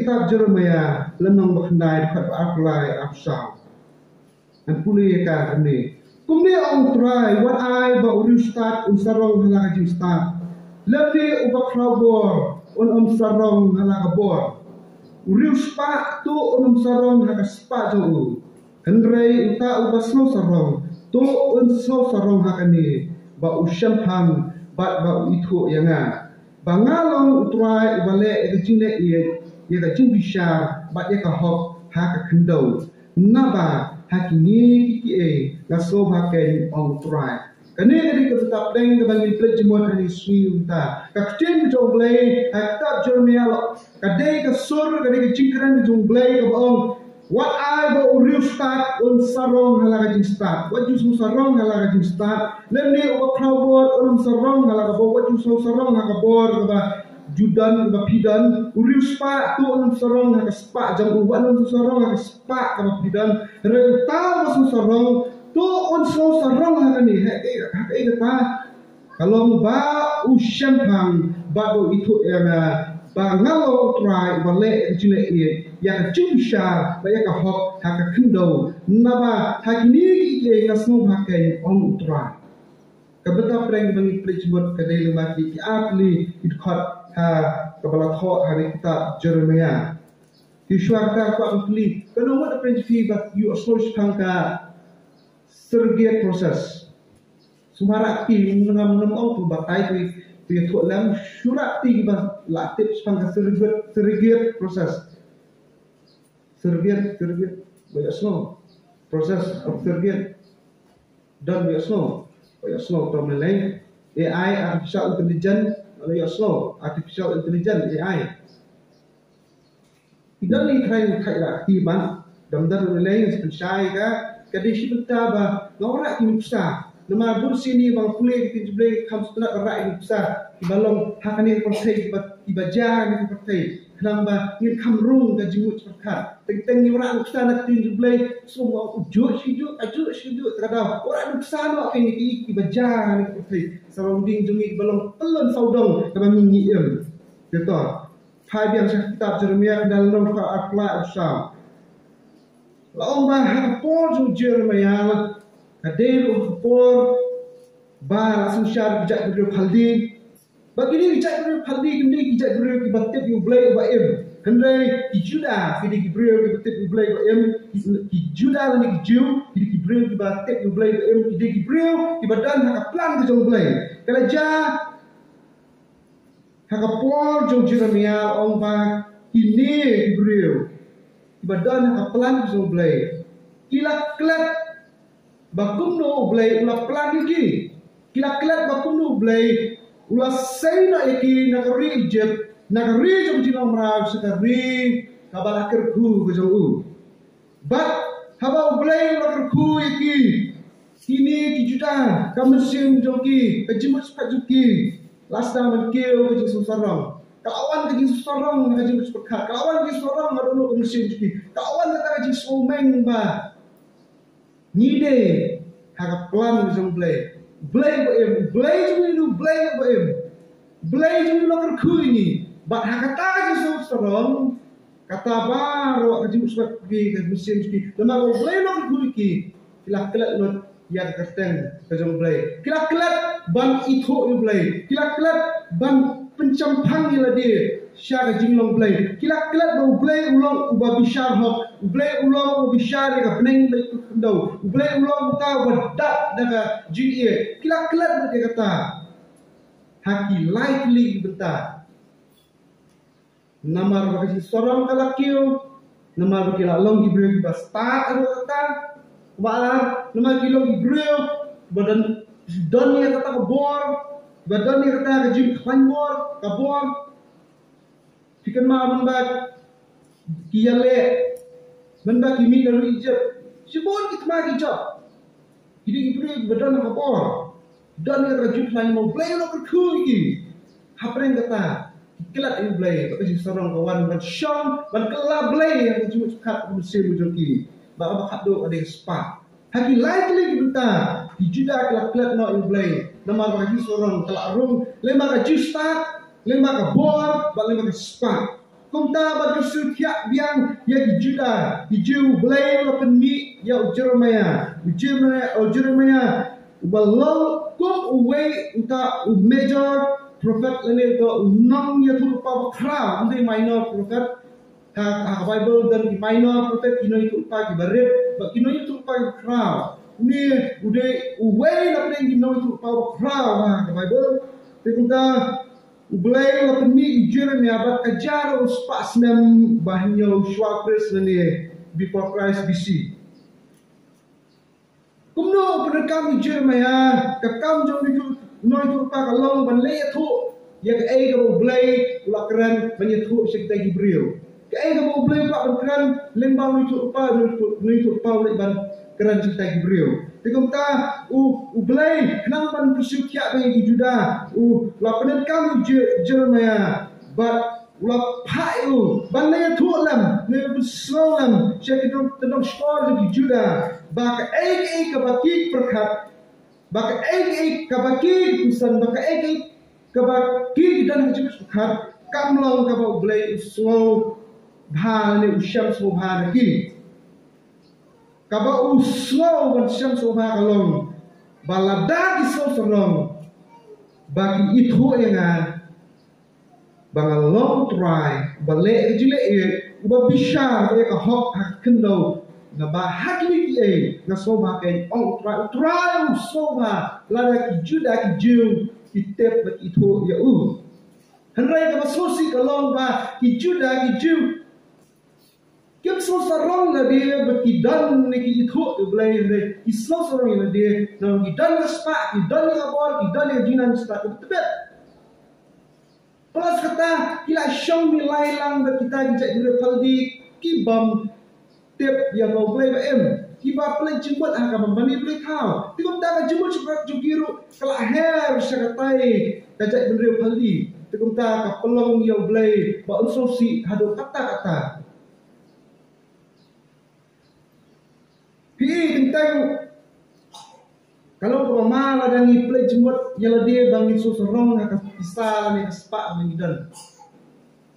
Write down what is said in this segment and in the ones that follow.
kitab Jeremia lenong bakhandai dekat apply afsal. An puli ka kami. Kumni ong try what I ba uri start unsarong halaga jing start. Lebih ubakrabor on sarong halaga bor. Uri spa tu on sarong halaga spa jong. Kendrai uta ubasno sarong tu unsno sarong hakani ba usyampam ba itu yanga. Bangalong utrai ubale ejine ye ka jing bishar ba ye ka hok ha ka kendau. Naba hakini kiki gaso haken ong try. Kani kadi tetap deng kebangi plej jemon ani sui unta. Kaktin jonglei hakta Jeremia lo. Kadai ka sur kadai ka jingkran jonglei ka baong. What I ba uriu start on sarong halaga jing start. What you sarong halaga jing start. Lemni uba crowdboard on sarong halaga bo. What you sarong halaga bor ba judan ba pidan. Uriu spa tu on sarong halaga spa jang uban on sarong halaga spa ba pidan. Reta ba sarong tu on sarong halaga ni. Hakai kata kalau ba usyampang ba itu yang bangalo try bale jile yang cincang banyak hok hak kendau naba hakini ke ngasno pakai on try kebetul perang bagi pelajut kedai lemati ki apli idkhot ha kepala tho hari kita Jeremia kiswaka ko apli kalau what the fi but you approach tangka sergiat proses sumara ki ngam ngam tu batai tu tu lam surat ti ba latip tangka sergiat proses sergiat banyak slow proses of sergiat dan banyak slow term lain AI artificial intelligence banyak slow artificial intelligence AI tidak ni kai lah timan damdar lain seperti ka kadisi betaba ngora ini besar nama bursi ni bang pulih kita boleh kamu setelah kerak ini besar balong hakani partai ibaja ni partai kenapa ni kamrung gaji mut perkat teng ni orang besar nak tin boleh semua ujuk terkadang orang besar nak ini ibaja ni partai surrounding jumi balong pelon saudong kami ngiem betul hai biang kitab Jeremia dalam ka akla usah laong ba hapor Jeremia kadel por ba susyar bijak berdua paldi bagi ni bijak berdua paldi kendi bijak berdua ki batip yu blai ba em kendai ki juda ki di berdua ki batip yu blai ba em ki juda ni ki ju ki berdua ki batip yu blai ba em ki di berdua ki badan hak plan ke jong blai kala ja hak por jong Jeremia ong ba ini ki berdua ki badan hak plan ke jong blai kila klat bakumno blai ula plan iki kila klat bakumno blai ula saina iki nagari Egypt nagari jom jinong maraw sekari kabala kerku kejong but haba blai ula kerku iki kini kijuta kamesim joki kejimut sepajuki lasta menkeu kejing susarong kawan kejing susarong kejing sepakat kawan kejing susarong ngadono kamesim joki kawan kata kejing someng ba Nide hak plan jong blai ba em blai jong lu blai ba em blai jong lu kerku ini bat hak kata je sarong kata baru kaji usbat pergi ke musim ski lama blai lu kerku iki kila kelat lu yang kerteng ke jong blai kila kelat ban itu yu blai kila kelat ban pencampang ila dia syar jinglong blai kila kelat bau blai ulong uba bishar hok blai ulong uba bishar ka peneng blai tu kendau blai ulong ta wadak daga jingie kila kelat dia kata haki likely beta namar bagi sorong kalakio namar bagi long gibril basta ado kata balar namar gi long gibril badan dunia kata kabor badan ni kata ka jing khanbor kabor Fikan ma membak kiyale membak kimi dalu Egypt sibon kita ma Egypt ini ibri badan kapor dan yang rajut lain mau blay lo kerku iki hapreng kata kelat ini blay tapi seorang kawan ban syam ban kelab blay yang cuma suka musim joki ba bakat do ada spa haki likely kita di juda kelat no ini blay nama bagi seorang kelak rum lema ka justa lema ka bor ba lema ka spa Kung ta ba Yesu tiak biang ya di Juda, di Jew belai la penmi ya Jeremiah balong kum uwe uta major prophet lene to nang ya tu pa bakra ande minor prophet ka Bible dan di minor prophet kino itu pa ki baret ba kino itu pa bakra ni ude uwe la pen kino itu pa bakra ba ka Bible te kunta ublay la penmi Jeremiah ba kajar uspa smem bahnyo shwa pres lene before Christ BC. Kumno penekam Jeremiah kakam jom itu noi tu pa kalong ban le thu ya ka ai ka blay ulakran ban ya thu sik ta Gibril ka ai ka blay pa ban kran lembang noi tu pa le ban kran sik ta Gibril tikum ta u blay nang ban pusu kya ba di Juda la penekam Jeremiah ba la phayu ban le thu lam le busol lam sik tong skor di Juda ba ka ai ka ba ki perkhat baka ai kabaki kusan baka ai kabaki dan hujus khat kamlong kaba blay uswo bha ne usyam so bha ki kaba uswo ban syam so bha kalong balada ki so sorong baki itu yang bangalong try bale jile e uba bisha ka hok hakendo na bahagi ki na soba kay ong try soba lada ki Juda ki Jew ki tep ki to ya hanray ka masosi kalong ba ki Juda ki Jew kim so sarong la dia ba ki dan ne ki to blay re ki so sarong la dia na ki dan ka spa ki dan ka bor ki dan ka dinan spa tebet plus kata kila syong nilai lang ba kita dijak dire paldi ki bam tep ya bau play ba kiba play jemput ka bani play kau tikum ta ka jemput cepat jugiru kala her sakatai kajak bendri paldi tikum ta ka pelong ya play ba unsur si hadu kata pi tentang kalau pemala dan play jemput ya dia bangi suserong ka pisah ni spa mengidan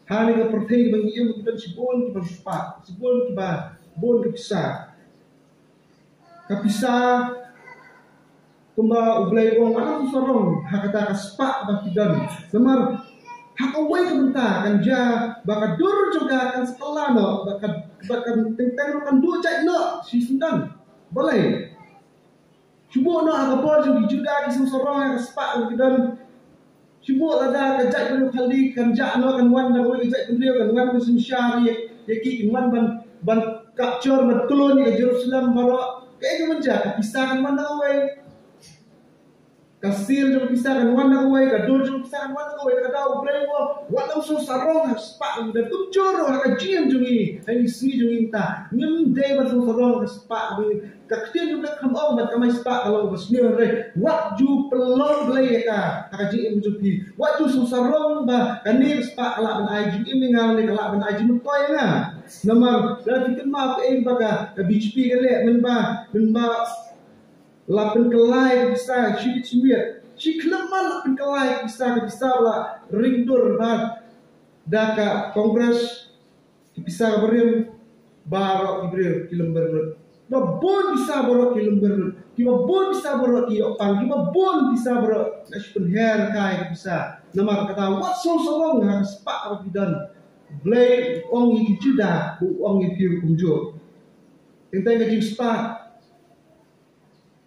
hani ka pertei bangi yang mengidan sibon ki spa sibon ki ba bon kapisa kumba ublay wong alam sorong hakata kaspa bakidan semar hakaway kumenta kanja baka dur juga kan sekelano baka tentang kan dua cai no si sundan boleh cubo no agapor jo Juda ki sorong kaspa bakidan cubo lada kajak dulu kali kanja no kan wan da kowe kajak dulu kan wan musim syari ki wan ban kapcur betul ni ke Jerusalem baru kayak menja pisahkan mana away kasir jom pisahkan mana away kadur jom pisahkan mana away kadau brewo walau so sarong spa dan tucur hak jiam jungi hai si jungi ta ngem day baru sarong spa kaktir jom nak kamong bat kamai spa kalau bersnior re wat ju pelor blay ka hak jiam jupi wat ju so sarong ba kanir spa ala ban ai jiam ngal ni kala ban ai jiam toy na namar dan fikir maaf baga BHP kale menba lapen kelai bisa cimit cikleman lapen kelai bisa la ringdur ba daka kongres bisa berim barok ibril kilember bon bisa borok kilember kiba bon bisa borok ki opang kiba bon bisa borok nashpun her kai bisa namar kata what so long harus pak bidan blay ong yi Juda ong yi piu kumjo tentang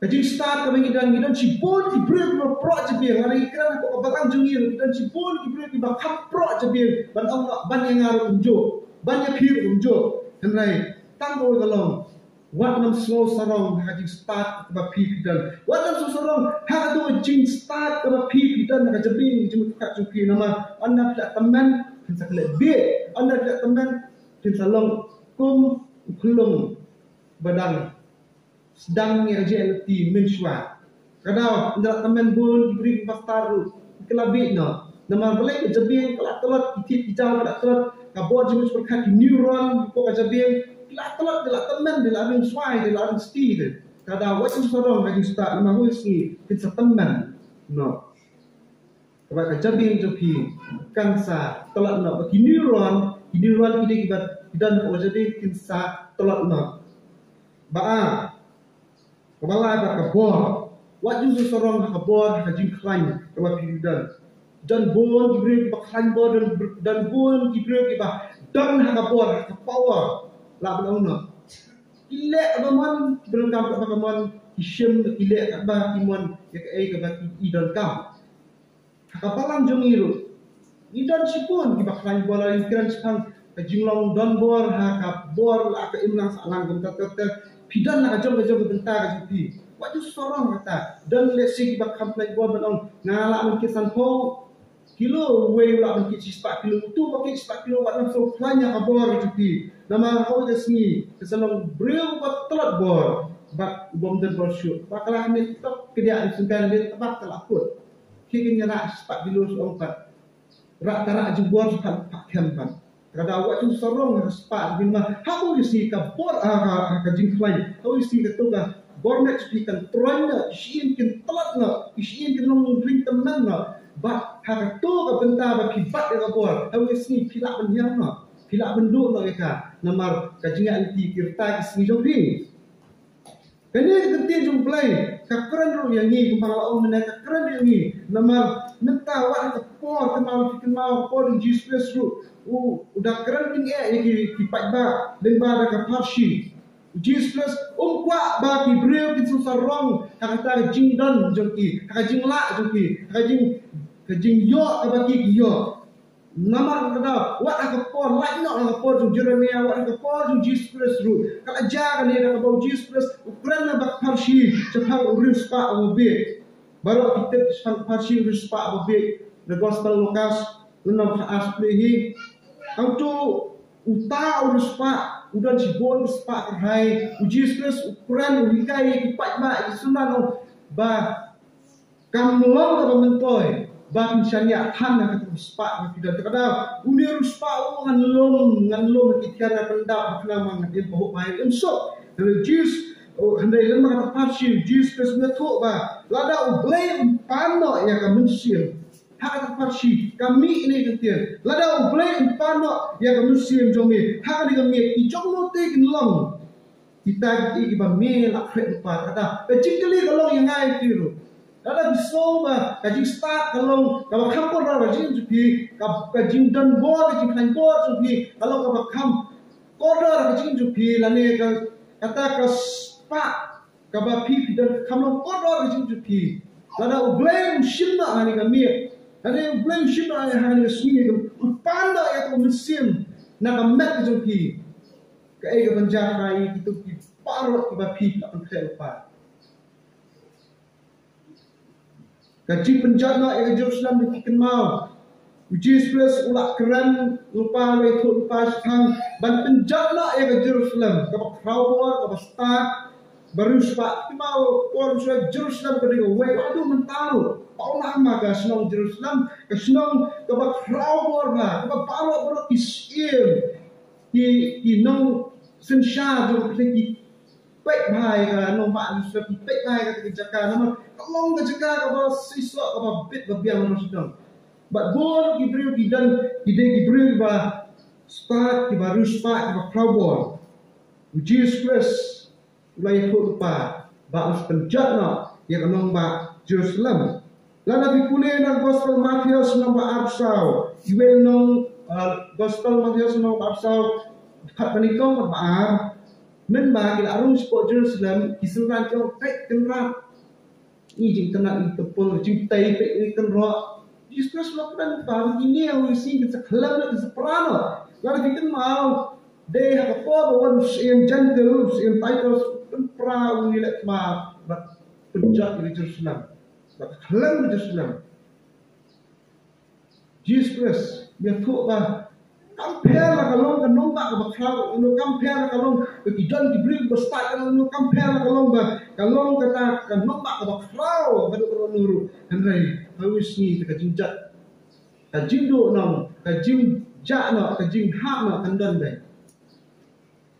kajing start kami gidan cipon ki bril pro jebir hari ikran ko bakang jungir gidan cipon ki bril ki bakap pro jebir ban ong ban yang ngaru kumjo ban yang piu kumjo henrai tanggo galong wat nam slow sarong kajing start ka pi gidan wat nam so sarong ha do jing start ka pi gidan ka jebing jemu ka cuki nama anda tak teman kita lebih anda tidak teman kita long kum kulung badan sedang yang JLT mensua kadang anda teman pun diberi pastaru kelabik no nama boleh jebing kelak telat titik hijau kelak telat kabor jenis berkat neuron ko jebing kelak teman dia labing swai dia labing sti kadang wajib sorong lagi start nama husi kita teman no Kebak kajabing jopi kansa telat nak bagi neuron ini ruan ini kidan ko jadi kinsa tolak na ba kepala ba kabor wajib seorang kabor kajing klaim kalau kidan dan bon gibre ba klaim bo dan bon gibre ba dan kabor kapawa la benauna ile abaman berengkap abaman isyem ile ba kimon ya ke ba idan kam kapalan jongiru idan sipun ki ba klaim bola ikiran sepang kajinglong don bor ha ka bor la ka imlang salang gum tat pidan na kajong bentar ka sipi waju sorong kata dan lesi ki ba kamplai bor benong ngala mun kisan ho kilo we la mun ki sispa kilo tu ba ki sispa kilo wat so planya ka bor sipi nama ho jasni kesalong breu ba telat bor ba bom den bor shoot ba kala ni tok kedia sunkan le tabak telaput ki nyana sispa kilo so pat rak tarak jubor pat kempan kada waktu sorong respat bima hamu isi ka bor ka jingklai hamu isi ka toga bornet spikan troina isien kin telatna isien kin nong ring temanna bat ha to ka benta ba kibat ka bor hamu isi pila benyana pila benduk na ka namar ka jinga anti kirta isni jongri kene ketia jumplai ka keren ro yang ni kumpang on mena ka keren yang ni namar menta wa ka por kenal por Jesus ru udah keren tinggi ki pat ba den ba ka parshi Jesus kwa ba ki breu ki susah rong kata jing dan jongki ka jing la jongki ka jing yo ba ki yo nama kata wa ka por like no ka por Jeremia wa ka por Jesus ru ka ajar ni ka ba Jesus keren ba parshi cepat urus pa obe baru kita sang parshi urus pa obe the gospel Lukas 6:8 Auto uta urus pa udan sibon pa hai uji stress ukuran ulikai kipat ma isunan ba kamlong ka mentoi ba misalnya tan ka terus pa tidak terkadang uni urus pa ngan lom ikhtiar pendap nama ngadil bahuk mai insok religious handai lemah ka parsi Jesus metu ba lada ublay pano ya ka mensim hak parsi kami ini ketian lada ublay pano ya ka mensim jomi hak ni kami ijong no te kinlong kita iki ba me la kret pa kata kecikli kalong yang ngai tiru lada biso ba kajing start kalong ka kampor ra jing jupi ka kajing dan bo kajing khan bo jupi kalong ka kam order kajing jupi lane ka kata ka pa kaba pi dan kamlo order kajing jupi lada ublay shimna ani kami ada ublay shimna ani hani sini panda ya ko mesim na ka met jupi ka ai ka banjarai itu ki parot kaba pi ka angkel pa kaji penjana yang Jerusalem dikikin mau uji plus ulak keren lupa itu lupa setang ban penjana yang Jerusalem kabak rawar kabak start baru sepak mau orang sudah Jerusalem kedua wei aduh mentaru pau lama ke senang Jerusalem ke senang kabak rawar lah kabak parok berok isim di nong sensha jom lagi baik bahai ka nombak sudah baik bahai ka kejakan nama kalong kejakan ka ba siswa ka ba bit ba biang no sedang but bor gibril gidan gibril ba start ki baru start ba crowbor Jesus Christ ulai ko pa ba us penjatna ya kanong ba Jerusalem lana bikule na gospel Matthew nomor absau iwel nong gospel Matthew nomor absau kat panikong ba men ba kila arung sport Jerusalem kisuran kau tek kenra ni jing kena itepul jing tai pe kenra Jesus lakukan pa ini yang isi kita kelam kita seprano lalu kita mau they have a father once in gentle in titles pra unilet ma but penjat di Jerusalem but kelam di Jerusalem Jesus dia tu ba compare la kalong kan nombak ka bakraw ino compare la kalong kidan gibril bestat kan ino compare la kalong ba kalong kata kan nombak ka bakraw badu ko nuru henry hawis ni ka jinjat ka jindo nam ka jin jana ka jin hama kandan dai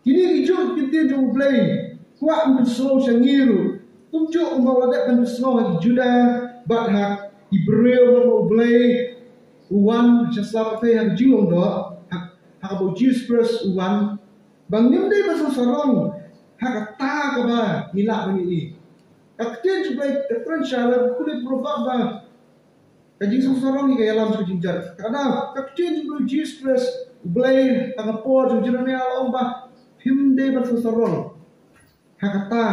kini ijo kitin jo play kwa mpeso shangiru tumjo umbawa dak kan peso ha juda bat ha ibril mo play uwan jasla pe ha jilong do hakabo Jesus Christ uwan bang nimde baso sarong hakata ka ba nila bani i kakten jublay kakten shala kulit provab ba kajing sarong ni kaya lam sa jinjar kada kakten jublay Jesus Christ blay hakapor jinjar ni along ba himde baso sarong hakata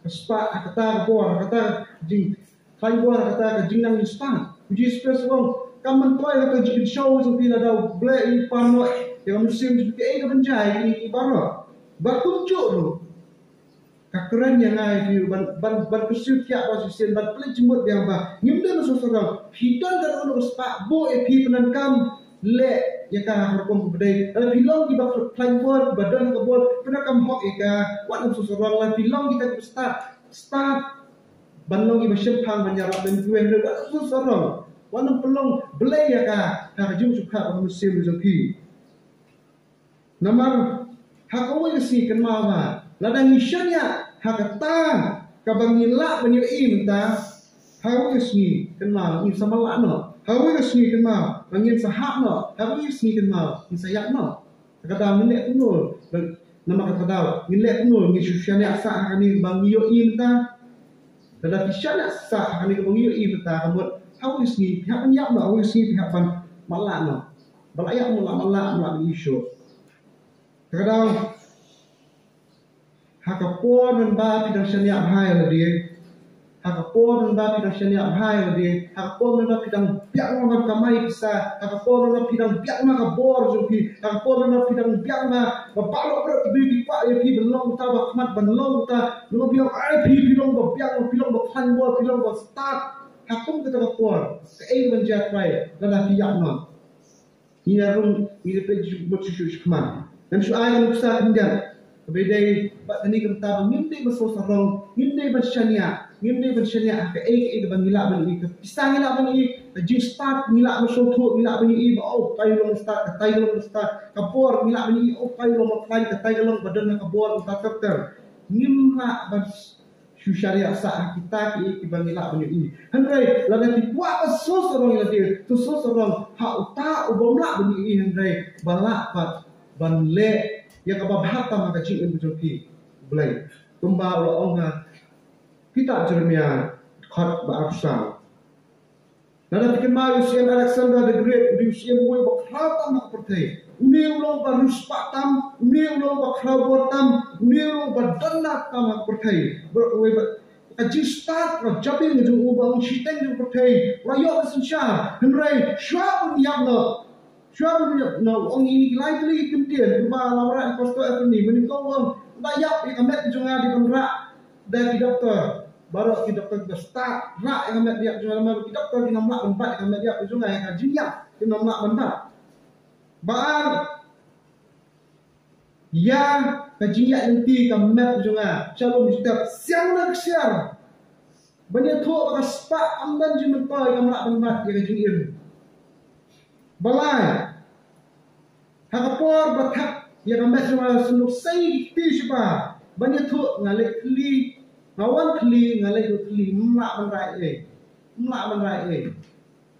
kaspa hakata kapor hakata jing kai bo hakata jing nang ispan Jesus Christ wong kaman toy kata jing show sa pila daw blay pano yang musim seperti ini kebenjai ini baru berkunjuk tu kekeren yang ai ban berkusut tiap posisi ban pelik jemput yang bah nyimde masuk serang hidan dan orang sepak bo epi penankam le ya ka hukum bedai bilong di bak plan badan kebol penakam hok eka wat masuk serang la bilong kita start banlong iba syempang menyarap dan duen wat masuk serang wan pelong belai ya ka jum suka musim rezeki Namar hakawi si kenmawa ladang isyanya hakata kabangila penyui minta hawi si kenmal in samalano hawi si kenmal bangin sahapno hawi si kenmal in sayakno kata minek nul nama kata minek nul ni syanya sa kani bangiyo minta kada isyanya sa kani bangiyo minta kamut hawi si pihak penyakno hawi si pihak ban malano balayak mula malak isu kadang hakapor dan ba pidang syariat hai lagi hakapor dan ba pidang syariat hai lagi hakapor dan ba pidang biak ma kamai bisa hakapor dan ba pidang biak ma kabor juki hakapor dan ba pidang biak ma balok berat bi pak ya pi belong ta ba khmat belong ta lo biang ai pi bilong ba biak bilong ba khan bo bilong ba start hakum kita kapor ke menjat rai dan tiak no ini rum ini pe buat susu khman dan soal yang besar kemudian berbeda tadi kata ngimde besar sarong ngimde bersyania ke bangila bani ke pisang ngila bani jin start ngila masuk tu ngila bani oh taylong start kapor ngila bani oh taylong maklai ke taylong badan kabor utak ngimla bas syariat sah kita ke bangila bani hendrai lada buat besar sarong lagi tu sarong ha uta ubomla bani hendrai balak ban le yang kababhata maka jing bejoki blai tumba lo onga kita Jeremia khat ba afsa nada tiken ma Yusian Alexander the Great Yusian boy bakrata mak pertai uniulo ba ruspatam uniulo ba krabotam uniulo ba danna kamak pertai berwe ba kaji start ra jabi ngeju ubang shiteng ju pertai rayo kesensyar henrai syabun yamno Siapa punya, orang ini likely kemudian rumah lawara pastor ini meninggal orang layak yang amat jangan dipenrak dari doktor baru di doktor kita start rak yang amat dia jangan di doktor di nomor 4 yang amat dia jangan yang kajinya di nomor 4 bahan ya kajinya nanti kamat jangan shalom setiap siang nak siang banyak tu akan sepak amdan jimentai yang nomor 4 yang kajinya balai hakapor batak yang amat cuma senuk say ti siapa banyak tu ngalek kli ngawan kli ngalek kli mak menrai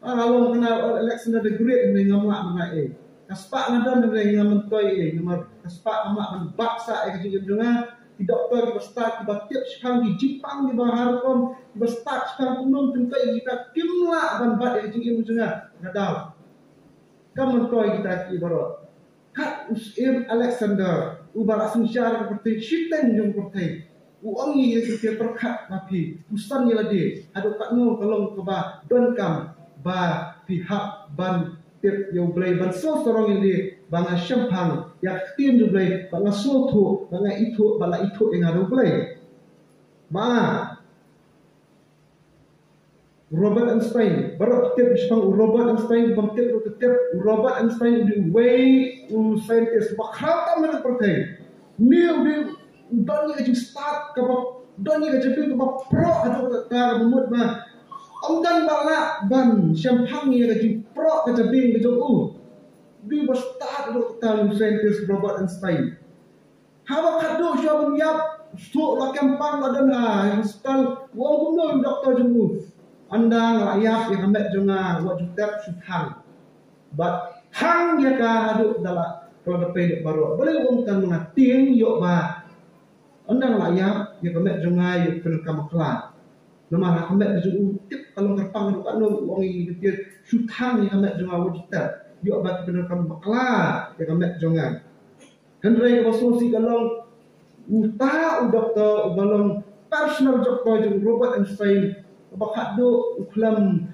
kalau kenal Alexander the Great ni ngamak menrai kaspak ngadan ni ngamentoi nomor kaspak amak menbaksa kajian dengar di doktor di start di tiap sekarang di Jepang di Baharkom di start sekarang umum tentai jika kimla ban bat kajian dengar ngadau kamu kau kita ibarat kat Usim Alexander ubah asumsiar seperti syaitan yang seperti uang ini seperti perkat tapi usan yang lagi ada kat nol kalau keba donkam ba pihak ban tip yang boleh ban seorang ini bang syampang yang tim juga boleh bang sotu bang itu bala itu yang ada boleh ma Robert Einstein, baru tip Jepang Robert Einstein, bang tip Robert Einstein di way scientist bakrata mana pertai, new doni aja start kapal doni aja pun kapal pro atau tak memut mah, dan balak ban syampang ni aja pro aja pun betul di start atau tak scientist Robert Einstein, hawa kado siapa niap, so lakam pang badan yang hospital, wong kuno doktor jemu. Andang rakyat yang ambil jangan buat juta sukan, but hang dia kah aduk dalam kalau dapat baru boleh umkan mengating yok ba ondang layap ya kemek jongai yo kena kamakla lemah kemek ju tip kalau kerpang kan wong dia sutang ya kemek jongai wujita yok ba kena kamakla ya kemek jongai hendrai solusi kalau uta doktor balong personal doktor ju Robert Einstein bakat do uklam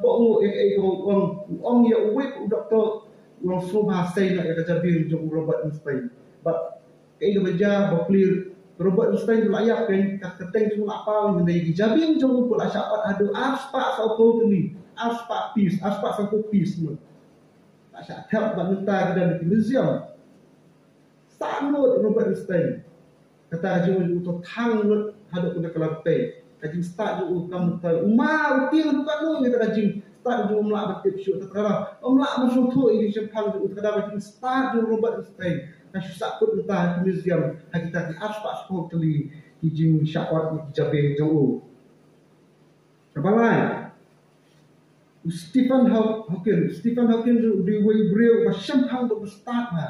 po ong ya web doktor wong so bahasa nak ya kajabi jong Robert Einstein but kai baja baplir Robert Einstein layak kan keteng cuma apa mengenai kajabi jong pula syapat adu aspa saupo ni aspa peace aspa saupo peace mu tak syapat banita dan di museum sanut Robert Einstein kata jong untuk thang hadap kuna kalapai kajing start ju kam ta umar ting bukan nu kita kajing start ju umla batip syu terkara umla masuk tu ini sempang ju terkara kajing start ju Robert Einstein kasu sakut entah di museum kita di aspa sport kali kajing syawat di jabe jauh kabalai Stephen Hawking ju di way breu ba sempang bu start ha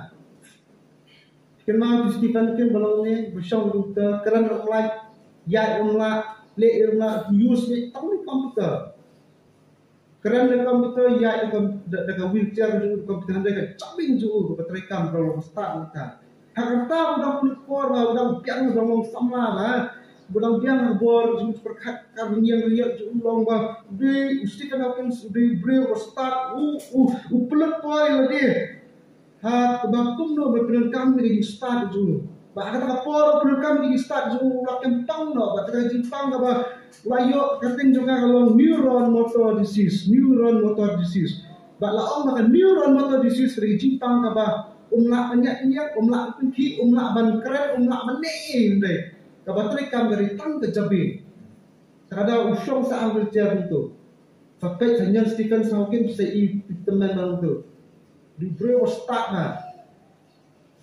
kenal Stephen Hawking balong ni bersong du keran mulai ya umla le irna use ni tahu komputer kerana komputer ya dengan wheelchair juga komputer anda kan cabing juga keterekam kalau start kita harta udah pelipor udah piang udah mau sama lah udah piang bor juga perkat kami yang lihat juga long bah di Stephen Hawking di breu start pelipor lagi ha kebakum no berperan kami di start juga bahkan kapor program di start juga lakem pang no bahkan jipang apa layo kating juga kalau neuron motor disease bahkan orang makan neuron motor disease dari jipang apa umlak banyak umlak tinggi umlak ban keren umlak meneh deh kabar terekam dari tang ke jabi terhadap usung saat wheelchair itu sampai hanya Stephen Hawking sei teman itu di breu start nah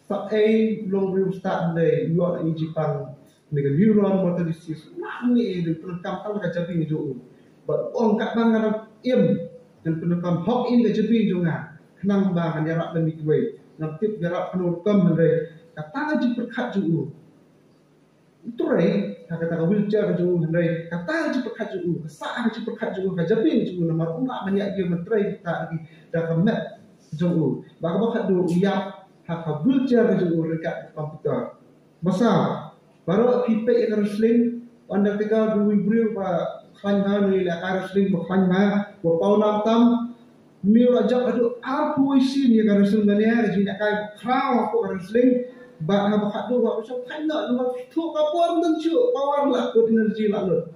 Pak A long real start day you are in Japan dengan neuron motor disease ni di penekam kan kajabi ni jo but orang kat bangan im dan penekam hok ini kajabi jo nga kenang bangan jarak demi kuai ngaptip jarak penuh kam ndai kata ngaji perkat jo itu rei kata wheelchair jo ndai kata ngaji perkat jo sa ngaji perkat jo kajabi jo nama umma banyak dia mentrai tak lagi dah kemet jo bakat do ya hak wheelchair juga dekat komputer. Masa baru kita yang wrestling anda tiga dua beri pak khanha ni lah wrestling khanha bapau nam mil ajak adu apa isi ni wrestling ni jadi nak kai crowd aku wrestling bah bakat tu buat macam khanha nama tu kapor dan cu power lah ku energi lah lo.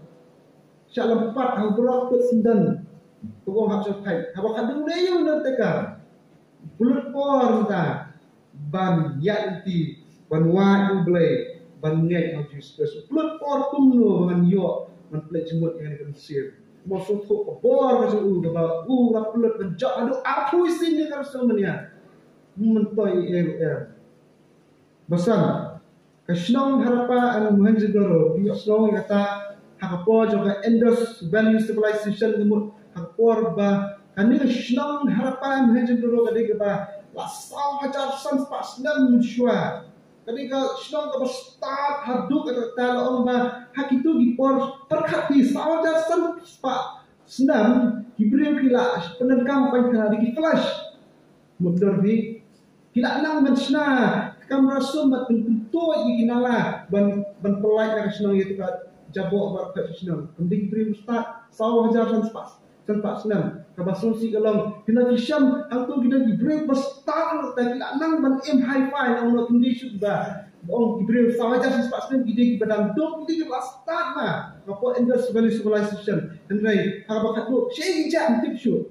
Syalam empat hang berak ku sendan. Pokok hak capai. Bakat tu dia yang nak tekan. Bulut por kita. Ban yanti ban wadu blay ban ngai au justus plut por kumno ban yo man play jemut yang kan sir masuk tu bor ka su ba la plut ban ja adu apu isin ni kan semania mentoi basan kashnong harapa an muhanjigoro bi slong kata hakapo juga endos value civilization gemut hakor ba kaning kashnong harapa muhanjigoro kade ba lasau macam sans nem shua tadi ka shnong ka start haduk ka talong ba hakitu di por perkhati sau ja san spa senam hibreu kila penengkam pan kana di flash mudar di kila nang mensna kam rasum mat pintu yi kinala ban pelai ka shnong itu ka jabok ba ka shnong pending hibreu start sau ja san spa senam kabasolusi kalau kena kisham atau kena break bestar dan kena nang ban high five orang condition ba orang break sahaja sepasnya kita badang dok kita start na apa endless value civilization dan rai kalau bakat tu sing jam tip shoot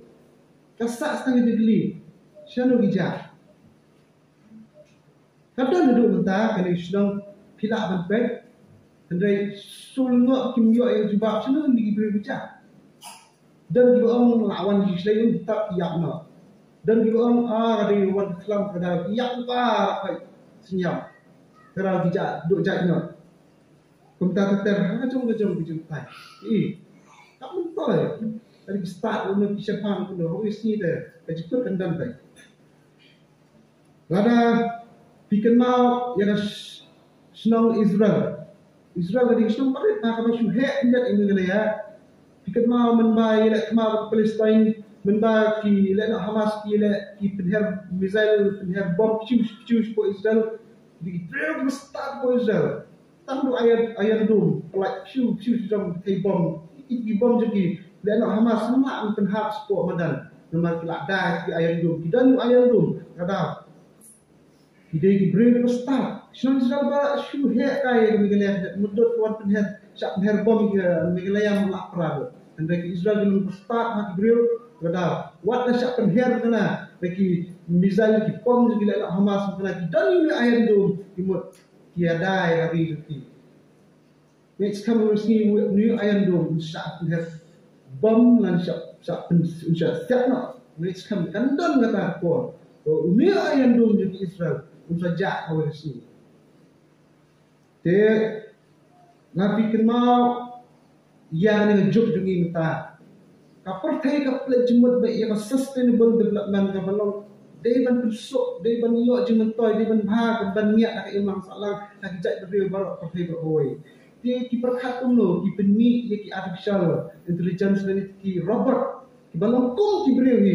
kasak setengah degli syanu gija kadang duduk mentah kena sedang pilak ban baik dan rai sulngok kimyo yang jubak syanu di break gija dan juga orang lawan di selain tetap yakna dan juga orang ada wan kelam kada yak ba senyap kada dijak duk jakna kumta teter ngajong dijumpai tak mentoi dari start untuk siapang pun wis ni dah kajikut kendam bai Lada bikin mau ya senang Israel. Israel tadi senang parit nak apa syuhek ingat ini kali ya. Bikin mau menbai lek mau Palestin menbai ki lek nak Hamas ki lek ki penher misail penher bom cius po Israel di drill start po Israel. Tahu ayat dum pelak cius jam kai bom i bom jadi lek nak Hamas nak penhar sport madan. Nama kelak dah ki ayat dum kita ni ayat dum kata kita di drill start. Senang Israel ba syuhek kai misalnya mudut wan penher syak penher bom misalnya yang melak perang. Dan bagi Israel belum start hak beliau kata what the syak penher kena bagi misalnya di pom juga nak Hamas kena dan ini ayat itu timut tiada hari itu next come we see new ayat itu syak penher bom dan syak siap next come kandang kata pon so new ayat itu jadi Israel saja awal sini te nabi kenal yang ngejuk dengan kita. Kapal thai kapal jemut baik yang sustainable development kapal day ban tusuk day ban yok jemut toy day ban bha ban niat nak imam salam nak jat berdua baru kapal thai berhoi. Dia ki perkat umno ki penni ki artificial intelligence ni ki robot ki balong kum ki berdua ni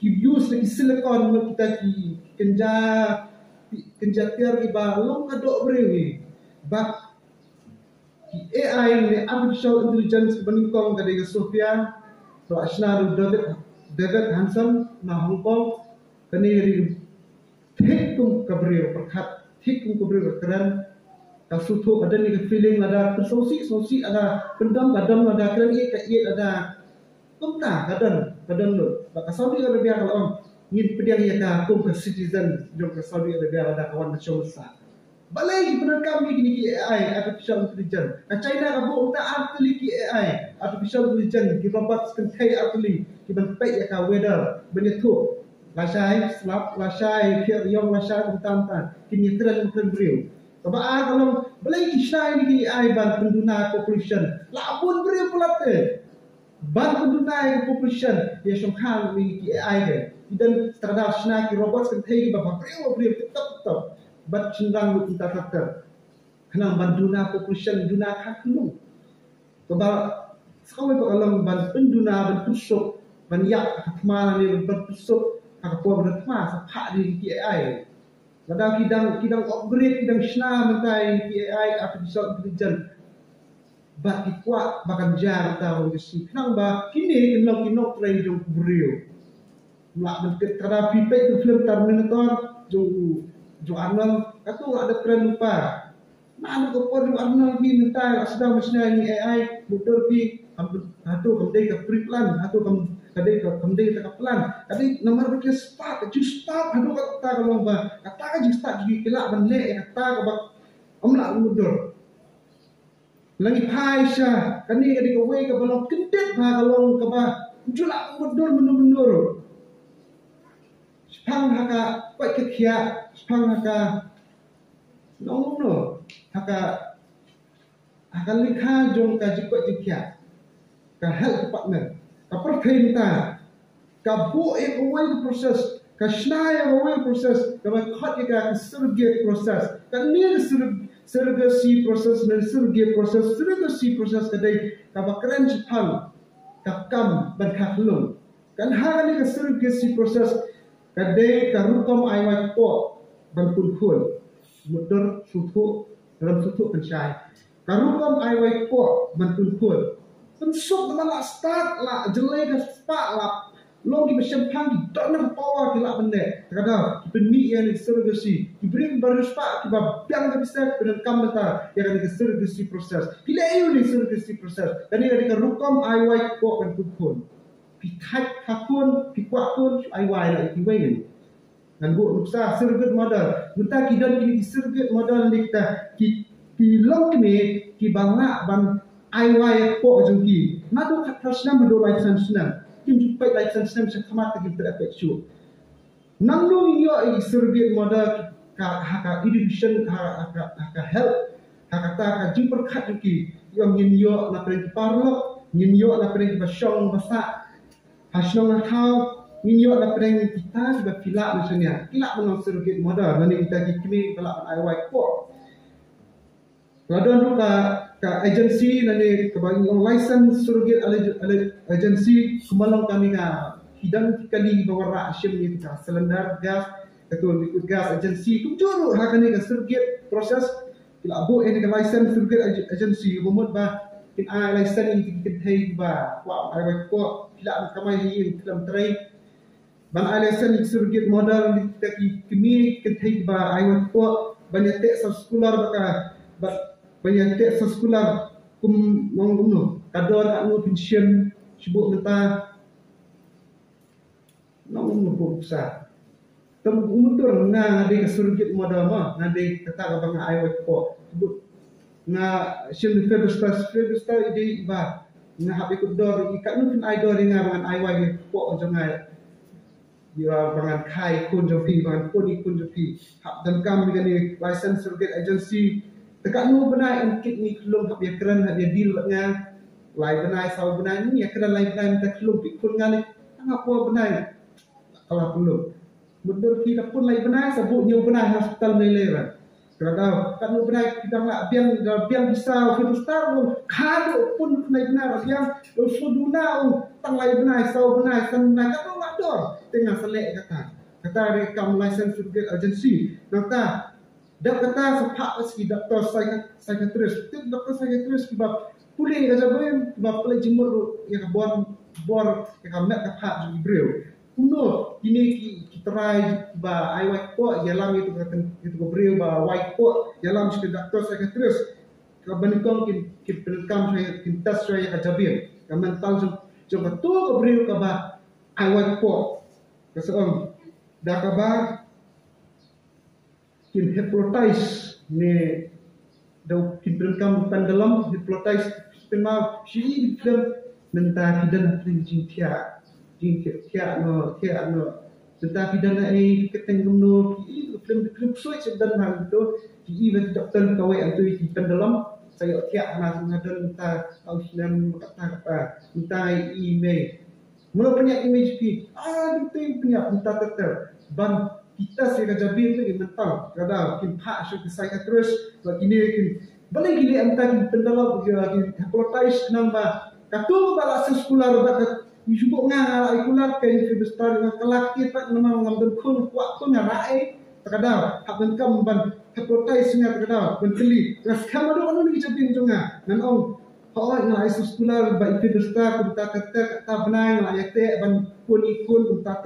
ki use ki silicon kita ki kenja tiar ki balong kadok berdua ni. Bak AI ni artificial intelligence beningkong kadai ke Sofia so asna David Hansen na Hong Kong kani ri thikum kabri perkhat thikum kabri keren ka suthu ada ni feeling ada tersosi ada pendam ada keren ia ada kumta kadan lo baka Saudi Arabia kalau ngin pediang ia ka kum ke citizen jom ke Saudi Arabia ada kawan macam besar balai benar kami kini AI artificial intelligence. China kabu kita artili AI artificial intelligence kita buat kentai artili kita pay ya ka weather benetu lasai slap lasai kier yong lasai tantan kini tren beriu. Sebab kalau balai kisah ini AI ban penduduk population labun beriu pelate ban penduduk population dia songkang ini AI ke dan terhadap sena ki robot kentai bapa beriu tetap bat cenderang kita kata kena banduna population duna kaklu sebab sekali kalau ban penduna ban tusuk ban yak kemana ni ban tusuk apa ban kemana sepak di AI ladang kidang upgrade kidang sna mentai AI artificial intelligence bat kuat bahkan jar tahu disi kenang ba kini kinok train jong brio mak mentet kada pipek tu film Terminator jo Arnold atau ada tren lupa mana kopor jo Arnold ni minta sedang mesna ni AI motor pi atau kemdai ke pre-plan atau kemdai ke plan tadi nomor ke start atau kata kalau ba kata ka start ji kelak bende kata ka ba amla motor lagi paisha kani kadi ko we ka balong kendet ba kalong ka ba julak motor menur Spang haka kuat kekia, spang haka no haka likha jom ka jikuat kekia, ka help partner, ka pertenta, ka bu away proses, ka shnaya away proses, ka khot ka surrogate proses, ka near surrogacy proses dan surrogacy proses kadai ka bakran spang, ka kam ban khaklum, kan hal ni ka surrogacy proses kadai karukom aiwai po banpun kun mudur sutu dalam sutu pencai karukom aiwai po banpun kun pensuk malah start lah jelai ke spa lah long di bersempang di donor power kila bende terkadang penmi yang surrogacy diberi baru spa tiba biang ke bisa dengan kamata yang ada surrogacy proses bila ini surrogacy proses jadi dari karukom aiwai po banpun kun pikat hakun pikuat pun aiwai lah ikiwai dan bu nuksa surrogate model minta kidan kini surrogate model ni kita ki long kini ki bangla bang aiwai po jungki madu katrasna madu license na kim jupai license na sekhamat ki terapeksu nanglu yo surrogate model ka haka education haka health haka ta ka jumper khat jungki yang nginyo na pren parlo nginyo na pren basyong basa Hasilnya kau minyak la preng kita juga pilak macamnya. Pilak menang surgit modal. Nanti kita kini pelak IY ko. Ladon tu ka agensi nanti kebagi license surgit agensi kemalang kami ka hidang kali bawa asyam ni kita selendar gas atau liquid gas agensi kujur hakani ka surgit proses bila abu ini ka license surgit agensi umut ba kin a license ini kita hai ba wa ai ko bila kamai hi dalam tray ban a license surgit modal kita kimi kita hai ba ai ko banyak tek sekolah ba banyak tek sekolah kum mongno kador anu pension sibuk menta nong numpuk besar. Temu umutur nga ngade kesurgit modal mah ngade kata abang ai ko sebut nga sim Februari ide ba nga habi ko dor ikat nu pin ai dor nga bangan ai ko jonga ya bangan kai kun jofi bangan kun jofi hab dan kam ngani license surrogate agency tekak nu benai engkit ni kelum hab ya keren hab ya deal nga lai benai saw benai ni ya keren lai benai tak kelum pikun ngani ngapa benai kalau perlu mundur kita pun lai benai sebut nyu benai hospital melera kalau kan nu benai kita ngak biang bisa fitustar kado pun lai benai biang do suduna tang lai benai saw benai san benai kan ngak dor tengah selek kata rekam license surrogate agency kata dak kata sepak meski doktor psychiatrist doktor psychiatrist sebab pulih aja boleh sebab pulih jemur yang bor yang mek kapak jadi breu kuno ini kita try ba ai white ko jalan itu kata itu breu ba white ko jalan si doktor psychiatrist ka banikong kin pelkam saya kin tes saya ka jabir ka mental coba tu ka breu ka ba ai white ko kasom dak ka ba kin hypnotize ne dau kin pelkam pendalam hypnotize pemau si film menta kidan jintia no tentang pidana ai keteng no film suai sedan hal itu di event doktor kawai antu di pendalam saya tiak na ngadan ta ausnan kata minta email mula banyak image ki itu punya minta tetap ban kita saya jabir tu mental kada kin pak so saya terus lagi ni kin boleh gili anta kin pendalam kin hypnotize namba katu bala sekolah robat Yusubuk nga ikulat kay Februari nga kalak kita naman ngamdan kun kuat kun ngarai takadaw haban kam ban hypnotize nga takadaw benteli ras kamado ano ni jabing tunga nanong hoy nga isu sekolah ba Februari kun ta benai nga yate ban kun ikun kun ta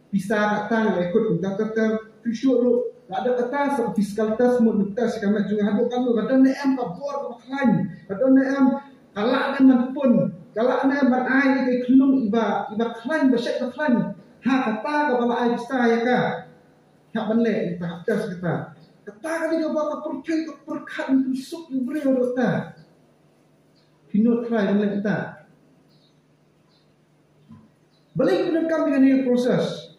bisa kata nga ikut kun ta tusyuk ada kata sa fiskalitas mo ntas kama juga hadu kan kadang em ka bor ka klan kadang em kalak man pun kalau anda berai ke kelung iba klan bersyak klan ha kata ke bala ai bisa ya ka hak benle kita atas kita kata kali dia bawa percaya ke perkat tusuk beri doktor kino try benle kita balik kita kami dengan proses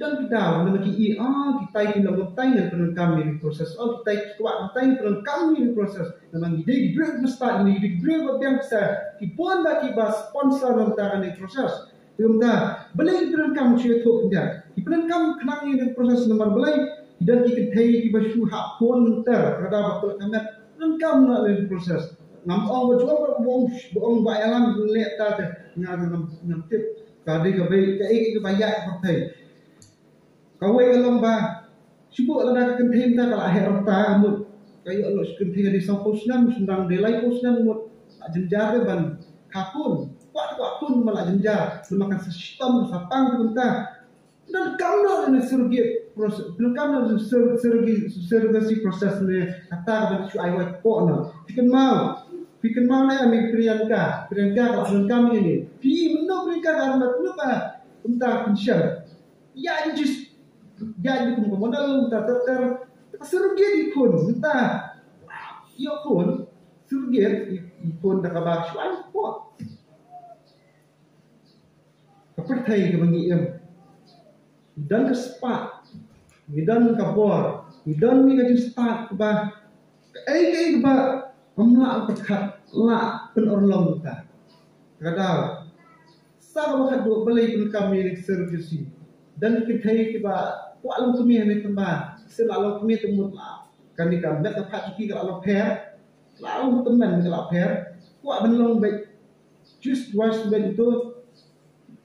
dan kita memiliki kita ini mengenai dengan kami proses kita kuat mengenai dengan kami proses memang ide break mesti ini ide break yang bisa kipon lagi bas sponsor antara ini proses belum dah beli dengan kami cuci dia kipon kami kenang ini proses nomor beli dan kita tahu kita suha pun mentar kerana betul kami dengan kami nak ini proses ngam berjual bohong bayaran lihat tadi ngam tip tadi ke bayar partai kawai kalong ba sibuk lada kentin ta kala akhir ta amut kayo lo kentin di sampus nam sundang delai pos nam mut jenjar ban kapun kuat pun malah jenjar semakan sistem sapang kita dan kamu ni surgit proses dan kamu surgasi proses ni kata ban su ai wat ko na fikir mau na ami Priyanka kalau kami ini pi meno Priyanka karena kenapa entah pensyar ya just jadi pun modal ter surgit ikun entah yo pun surgit ikun dak abak suai po kepertai ke bangiem dan ke spa dan ke bor dan ni ke start ba ai ba amla pekat la penorlong ta kadal sa wakat do balay pun kami ni servisi dan kita kiba ko alam kami ni tamba selalu kami temut la kami kam dak pat ki kalau per lalu teman kalau per ko benlong baik just was ben itu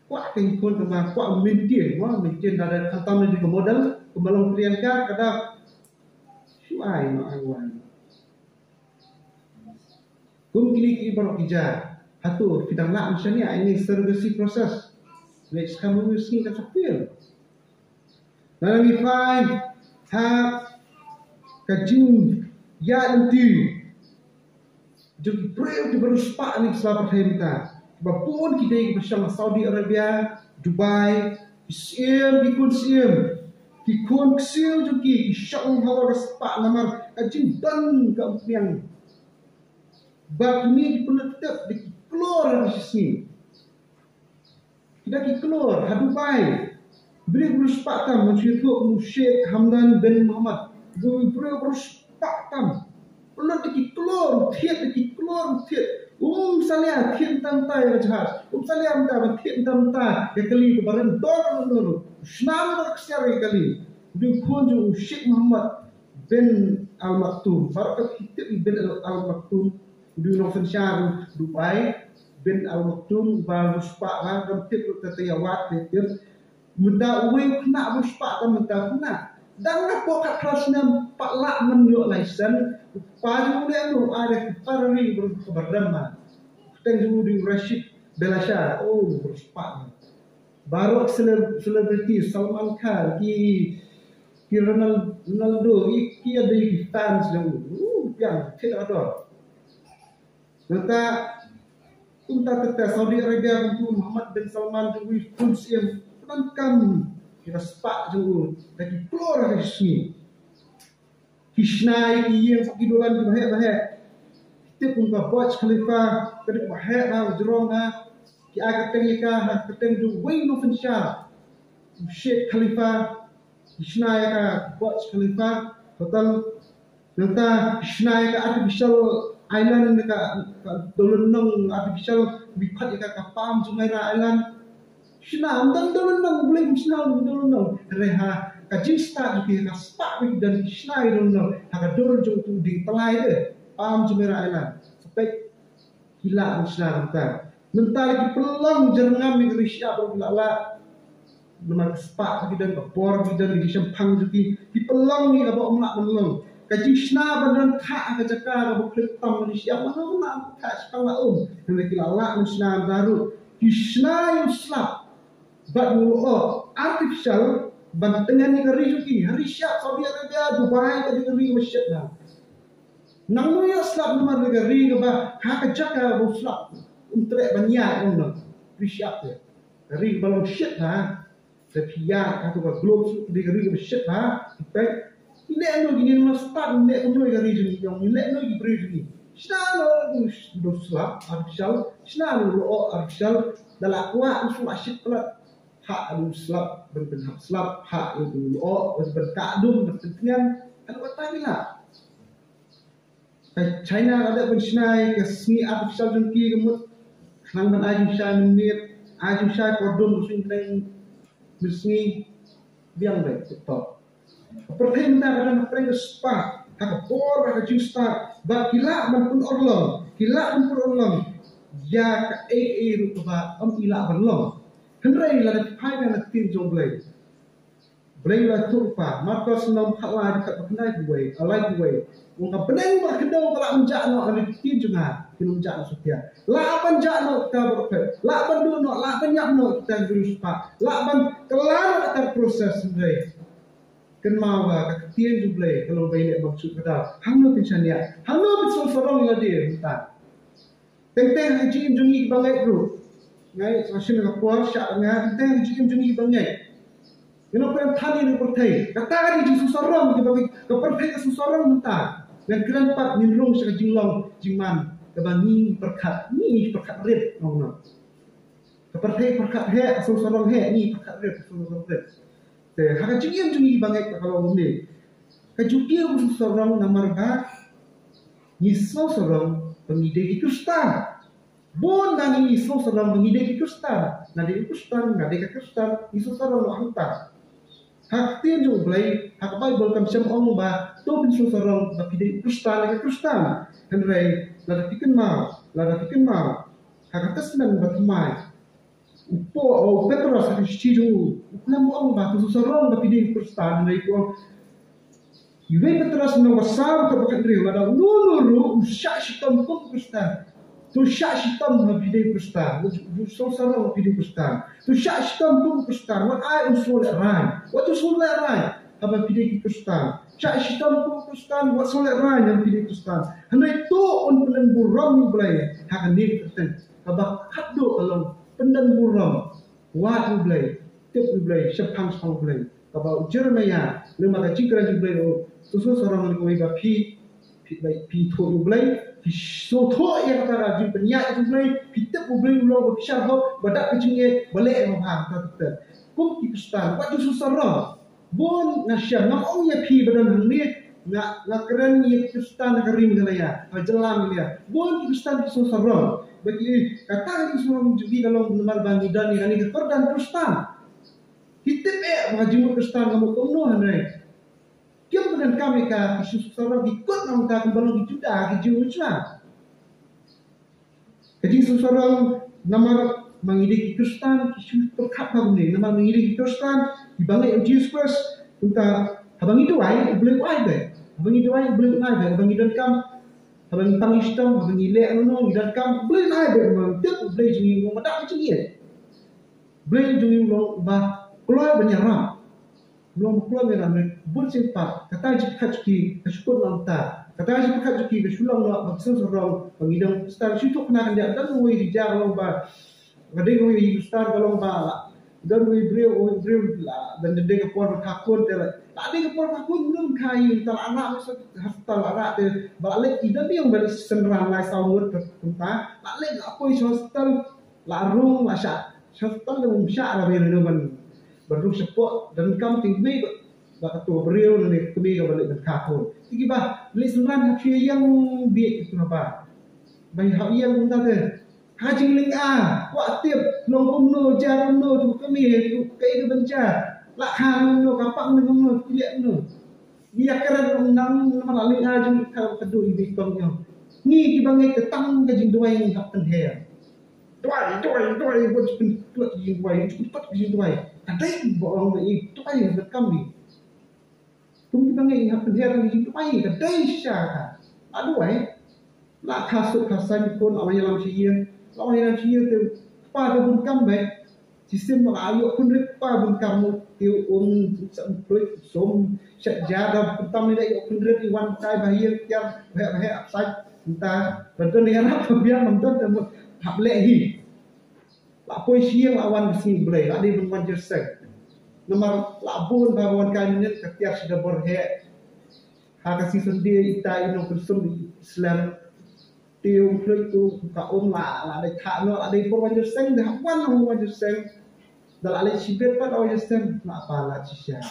ko akan kon tamba ko maintain dari kantam di modal kemalong prianka kada suai no angwan kum kili ibarat kijar atau kita nak misalnya ini servisi proses let's kamu mesti kita feel dan we find have kajung ya nanti jadi brave di baru sepak ni selama kita bapun kita bersama Saudi Arabia Dubai Siam dikun Siam dikun Siam juga isyong hawa sepak namar kajung dan keempiang bab ini dipenutup di keluar dari sini. Kita keluar, Dubai. Beri bersepatam mensyukur Syekh Hamdan bin Muhammad. Beri bersepatam. Perlu keluar, tiap keluar, tiap. Salia tiap tantai rajahat. Salia amda tiap tantai kali kebaran dor. Senam berkesyar kali. Beri kunjung Syekh Muhammad bin Al Maktoum. Baru kita bin Al Maktoum. Di Noven Syar Dubai bin Al Maktoum baru sepak dalam tip tertayawat tip muda uwe kena bersepak dan muda kena dan nak pokat kerasnya pak lak menjuk lisen pagi mulai tu ada keparari berdama tengok di Rashid Belasha bersepak baru selebriti Salman Khan ki Ronaldo ki ada di fans yang tidak ada Nata Saudi Arabia untuk Muhammad bin Salman juga pun siam penangkam kita sepak juga lagi keluar dari sini. Kisnai yang idolan di bahaya kita pun Burj Khalifa kita bahaya jerong ki agak tengika keteng juga wing Noven Syar Sheikh Khalifa Kisnai Burj Khalifa total nata Kisnai artificial island dekat dolonong artificial bikat dekat kapam Jumeirah Island. Senam dan dolonong boleh senam dolonong. Reha kajing start juga kaspak dan senai dolonong. Hak dol jung tu di telai de pam Jumeirah Island. Sampai gila senam kita. Mentar lagi pelang jerngam negeri Syah berlala. Nama kaspak dan bor dan di Sempang juga. Di pelang ni apa omlak melong. Kaji sna badan tak kejaka bukit tam Malaysia mana nak tak sekolah hendak kilala sna baru kisna Islam bad mulu artificial bantengan negeri juki hari Syah Saudi Arabia Dubai tadi negeri masjid dah nang nu ya Islam nomor negeri ke ba ha kejaka bu Islam untuk banyak orang Syah tu negeri balong syid dah sepiak atau globe negeri masjid dah baik Ilek no gini start ilek no gari juni yang ilek no gibri juni. Sina no slap artificial, sina no artificial dalam kuat usul asyik pelat hak no slap ben hak slap hak itu ben kadum bertentangan kalau kata ni lah. China ada ben sina ke seni artificial jungki kemut nang ben aju sya menit aju sya kordon usul nang seni biang baik stop. Pertenda dalam perang sepak, hak bor hak justa, bakila maupun orlong, ya ke rupa ila berlong. Henry la pai na tin jong blay la tupa, marcos nom khala dekat berkenai buai, alai buai. Wong ka beneng ba kedau kala menjakno ari tin jonga, tin menjakno setia. La ban jakno kita berpet, la ban duno, la ban yakno kita sepak, la ban kelar kita proses sendiri. Kenmawa ketien juble kalau bayi maksud kata hamno pichania hamno betul sorong la dia minta tentang haji jungi bangai bro ngai sasin ka por sya nga tentang haji jungi bangai ino pen thani ni pertai kata di sorong di bagi ke pertai ke sorong minta dan keran pat minrung sa jinglong jingman ke bani perkat red ngong ke pertai perkat he asal sorong he ni perkat red sorong red hak jungi bangai kalau ni kajuki seorang nomor ba nyiso seorang pengide itu star Bon nani Isus sarang mengide Kristen, nadi Kristen, nadi Kristen, Isus sarang lo hantar. Hak tian jo blai, hak Bible kam sem ong ba, to Isus sarang ba pide Kristen, Kristen. Henry, lada tiken mau, hak atas nan ba mai. Upo o Petros hak stiru, uklam ong ba Isus sarang ba pide Kristen, henry ko. Iwe Petros nang basar to bakat ri, lada lulu usyak sitam pun Kristen. Tu syak sitam bidai Kristen, tu sarang bidai Kristen. Tu syak sitam pun Kristen. Wat ai usul rai. Wat usul rai. Apa bidai Kristen. Syak sitam pun Kristen. Wat soleh rai yang bidai Kristen. Hendak tu on pendan buram ni belai. Hak ni Kristen. Apa kado kalau pendan buram. Wat ni belai. Tip ni belai. Sepang sepang belai. Apa Jeremia. Lima kaji kerja belai. Susu sarang ni kau iba pi tu belai. So tho yang kata rajin penyak itu boleh kita boleh ulang berpisah ho badak kecingnya balik memang tak kum Kristen waktu susah roh bon nasyam nak ong ya pi badan ni nak keren ya Kristen karim galaya jelam dia bon Kristen susah roh bagi kata itu semua menjadi dalam nomor bangi dan ini kekordan Kristen kita wajib Kristen kamu kono hanai Kiam dengan kami ka Yesus sarang ikut nang ta kembali di Juda ke Jerusalem. Jadi seseorang nama mengidiki Kristen Yesus berkata ni nama mengidiki Kristen dibangai Yesus Kristus untuk habang itu ai boleh ai deh. Habang itu ai boleh ai deh. Habang itu kam habang pangistam habang ile anu dan kam boleh ai deh. Tidak boleh jadi ngomong tak macam ni. Boleh jadi ngomong bah keluar banyak belum keluar merah bersimpat kata jikajuki kesyukur langta kata jikajuki kesyulang lo maksud orang pengidang star situ kena dia dan ngoi dijar lo ba gede ngoi star balong ba dan ngoi breu dan gede kepor kakun tela tak ada kepor kakun belum kai tal anak masuk haftal anak te balik idan dia yang balik senrang lai sawur tentang balik apa hostel larung masak hostel yang besar lah benar baru sepok dan kam tinggi bak tu beriau ni kami ke balik dan kapur. Tinggi bah beli sembilan hak yang biak itu apa? Bayi hak yang kita tu haji ling wak tiap long no jar no tu kami tu kai tu benca lak han no kapak no pilih no. Dia keren nang nama ling jung ka kedu ibi kongnya. Ni ki bangai ketang ke jing duai hak ten her. Duai buat kuat jing duai cepat jing duai. Kadai bohong itu ai rekam ni. Tum kita ngai hak penjara di situ ai kadai syaka. Aduh la kasut kasan pun awak yang sia. Awak yang sia tu pa tu pun kam baik. Sistem mak ayo pun repa pun kamu tiu sampai som sejada pertama ni ayo pun rek iwan kai bahaya yang bahaya upside entah betul ni harap biar menton hak lehi. Lapoi siang awan besi boleh, ada yang mengajar sek. Nomor labun bahawan kami setiap sudah berhak. Hakasi sendiri kita ino bersum Islam. Tiung flek tu kaum lah, ada kano, ada yang mengajar sek, dah wan mengajar sek. Dalam alih sibet pun mengajar sek, nak pala cisya.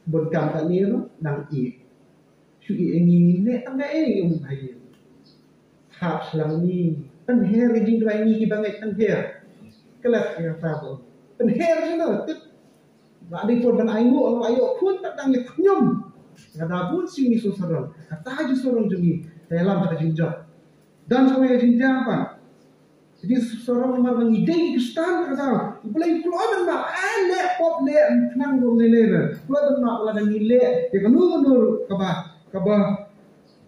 Berkam tak ni lo, nang i. Sui ini ne tangga bahaya. Hak selang ni, kan her jing dua ini bangai kan her. Kelak yang tahu. Penher sana, tip. Ada korban ayu, ayu pun tak tanggung nyum. Ada pun sini seorang. Kata aja seorang jumi dalam kata jinjang. Dan sampai jinjang apa? Jadi seorang memang mengidei Kristen kata, boleh keluar dan mak, lek pop lek, nang dom lele. Keluar dan mak lah dan nilai. Dia kan nur kabah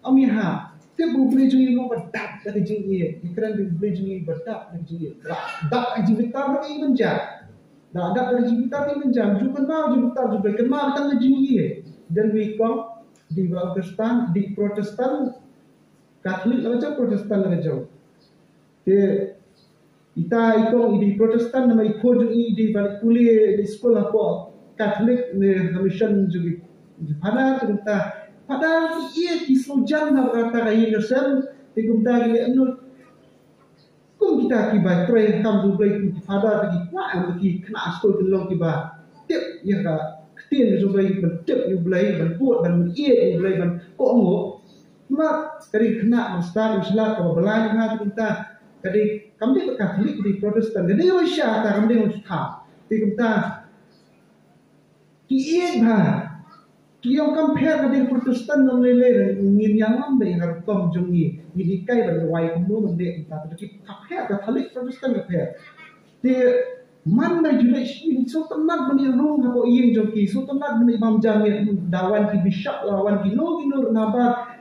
amiha. Dia boleh jadi nombor dak dari jingi. Ikan dia boleh jadi berdak dari jingi. Dak dari jibitar lagi menjam. Dak dari jibitar lagi menjam. Juga mau jibitar juga kenal kan jingi. Dan wikong di Protestan, di Protestan Katolik macam Protestan lagi jauh. Dia kita ikong di Protestan nama ikut di balik kuliah di sekolah apa Katolik ni mission juga. Pada cerita padahal ia kisah jangan kata kaya Yerusalem tegum dah gile enul kum kita kibat try kam du break pada pergi kuat pergi kena sekolah kelong kibat tip ya ka ketin so break bentuk you belai ban buat ban ia you belai ban kok ngo mak dari kena mustad uslah ka belai ha kita Kadi kami Katolik di Protestan. Jadi Malaysia ta kami orang Islam. Di kita kiit ba. Kiyong compare kadi Protestan ng lele ngin yang lambe har tom jungi gidikai ban wai kuno mende ta ki compare Katolik Protestan compare. Di man na julai so tenat bani rung ko iyeng joki so tenat bani imam jami dawan ki bishop lawan ki no naba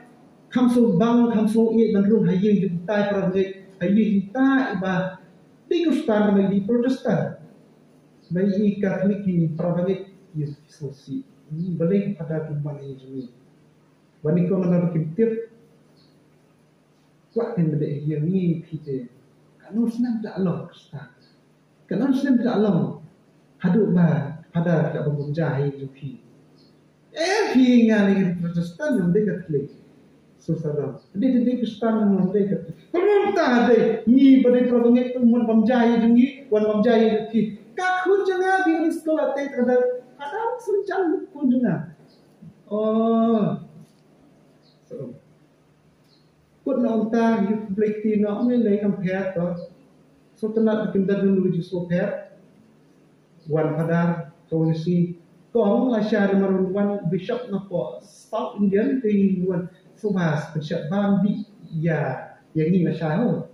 kamso bang kamso ie ban rung hayeng jutai pragai hayeng ta iba di Kristen di Protestan mai i Katolik ki pragai Yesus si ni balik pada tumbang ini jumi bani ko na berkitip kuat bende yang ni kite kanu senang tak Allah Kristen. Kalau Islam tidak long, haduk bah pada tidak bermunjai juki. Pingan lagi Protestan yang mereka Katolik, saudara. Dia Kristen yang mereka Katolik. Pemerintah ada ni pada provinsi itu mun bermunjai juki, wan bermunjai juki. Kakun jangan di sekolah teh ada sencang pun jangan. Oh, so. Kut nak entah you public ti nak ni compare tu. So tenat kita dulu di Sloper, wan pada komisi, kong Malaysia nomor wan bishop napa South Indian di wan subhas bishop Bambi ya yang ni Malaysia ho.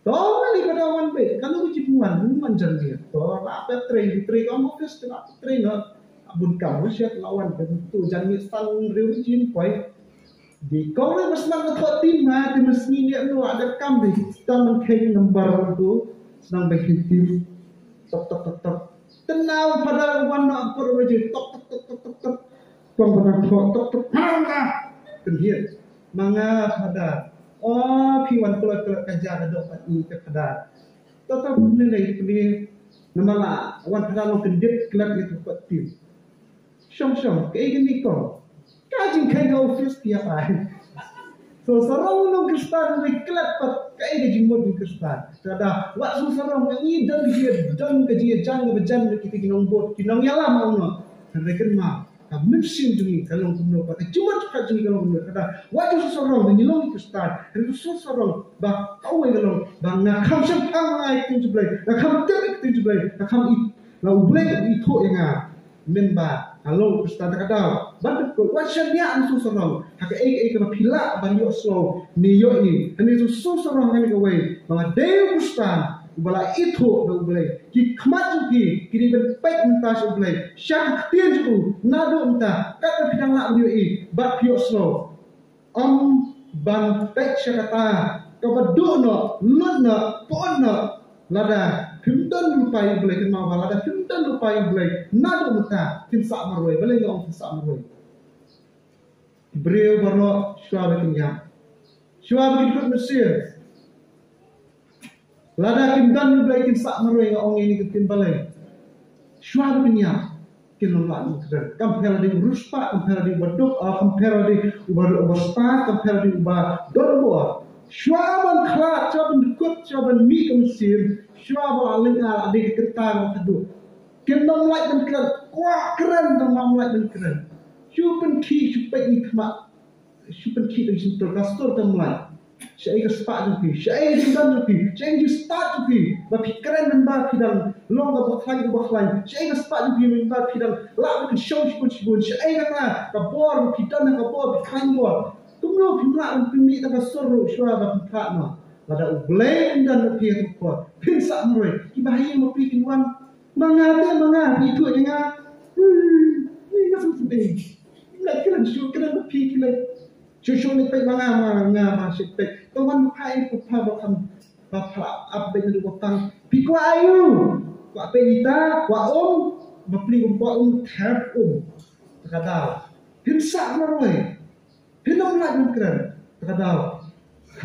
Kong ni pada wan be, kalau uji wan jangan to apa train kamu office tidak train abun kamu siap lawan tentu jangan sang religion point. Di kau ni masih nak buat tim ha, tim mesin ni ada kam di taman keng nomor tu senang berhitim, tok tenau pada warna apa wajib tok kau pernah tok kenhiat manga pada piwan keluar kerja ada dapat ni kepada tetap nilai pilih nama wan pada lo kendit kelat itu buat tim syong kayak gini kau kajing kayak office tiap hari. So sarang nong Kristen ni kelat pat kayak di jimbo di Kristen. Kada waktu sarang ni dan dia dan kaji jang bejan kita kinong bot kinong yala mau no. Mereka mah kamipsin jungi kalau kuno pat cuma cepat jungi kalau kuno kada waktu sarang ni long Kristen. Itu sarang ba kau kalau bang nak kam sempang lai tu jeblai. Nak kam tepik tu jeblai. Nak kam lau blek itu yang memba kalau Kristen kada bantu ko wasan dia ansu sarang hak kena pila ban yo slow ni yo ini ani tu so sarang kan ko wei bang deu Kristen bala itu do blai ki khamat ki kini ben pek entas blai syak tien ju nado entah kat pidang la yo i bat yo slow ban pek syakata ko badu no lut no pon no lada Kimdan lupai boleh kenal balada kimdan lupai boleh nado mata tim sak maroi boleh ngong tim sak maroi Ibreu barno shua bekinya shua bekikut Mesir lada kimdan lupai tim sak maroi ngong ini ketim balai shua bekinya kilon la mukran compare di ruspa compare di baduk compare di ubar spa compare di ubar dorbo Syuaban kelat, syuaban dukut, syuaban mi ke Mesir, syuaban alingal adik ketang kadu. Kendang light dan kelat, kuat keren tentang light dan keren. Syuaban ki syupek ni kemak, syuaban ki dan sentuh kastor tentang light. Syai ke sepak jupi, syai jendan jupi, syai ju start jupi. Bapi keren dan bapi dan long ke bakhlain, syai ke sepak jupi dan bapi dan lak ke show syubun, syai ke lah, kabor, bapi dan kabor, bapi kain bor. Tumlo pimla pimli tak sorro shwa ba pimla lada ublay dan pi tu ko pinsa mroi ki bahaya mo pi kinwan manga itu nga ni ka sudeng la kiran shu kiran pi kila shu ni pe manga ma sipek to man pai ko pa ba kam ba pla up be du tang pi ko ayu ko pe ita ko ba pli ko thap kada pinsa mroi Pinam lagi keren, terkadang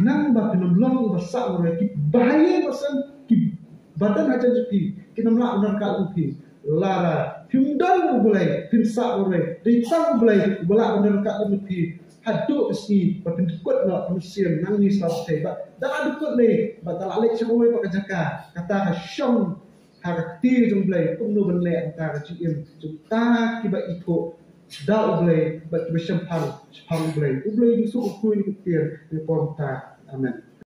nang ba pinam long besar orang ki bahaya pasan ki badan aja jadi kinam lah unar kal uki lara himdan boleh pinsa boleh ditang boleh bola unar kal uki hadu isi batin kut nak musim nang ni selesai ba dah ada kut ni ba tak alik semua pakai jaka kata syong harti jom boleh umno benle antara jim juta kiba itu dah boleh, baca bersempang, boleh di suku kuih ketir di porta, amin.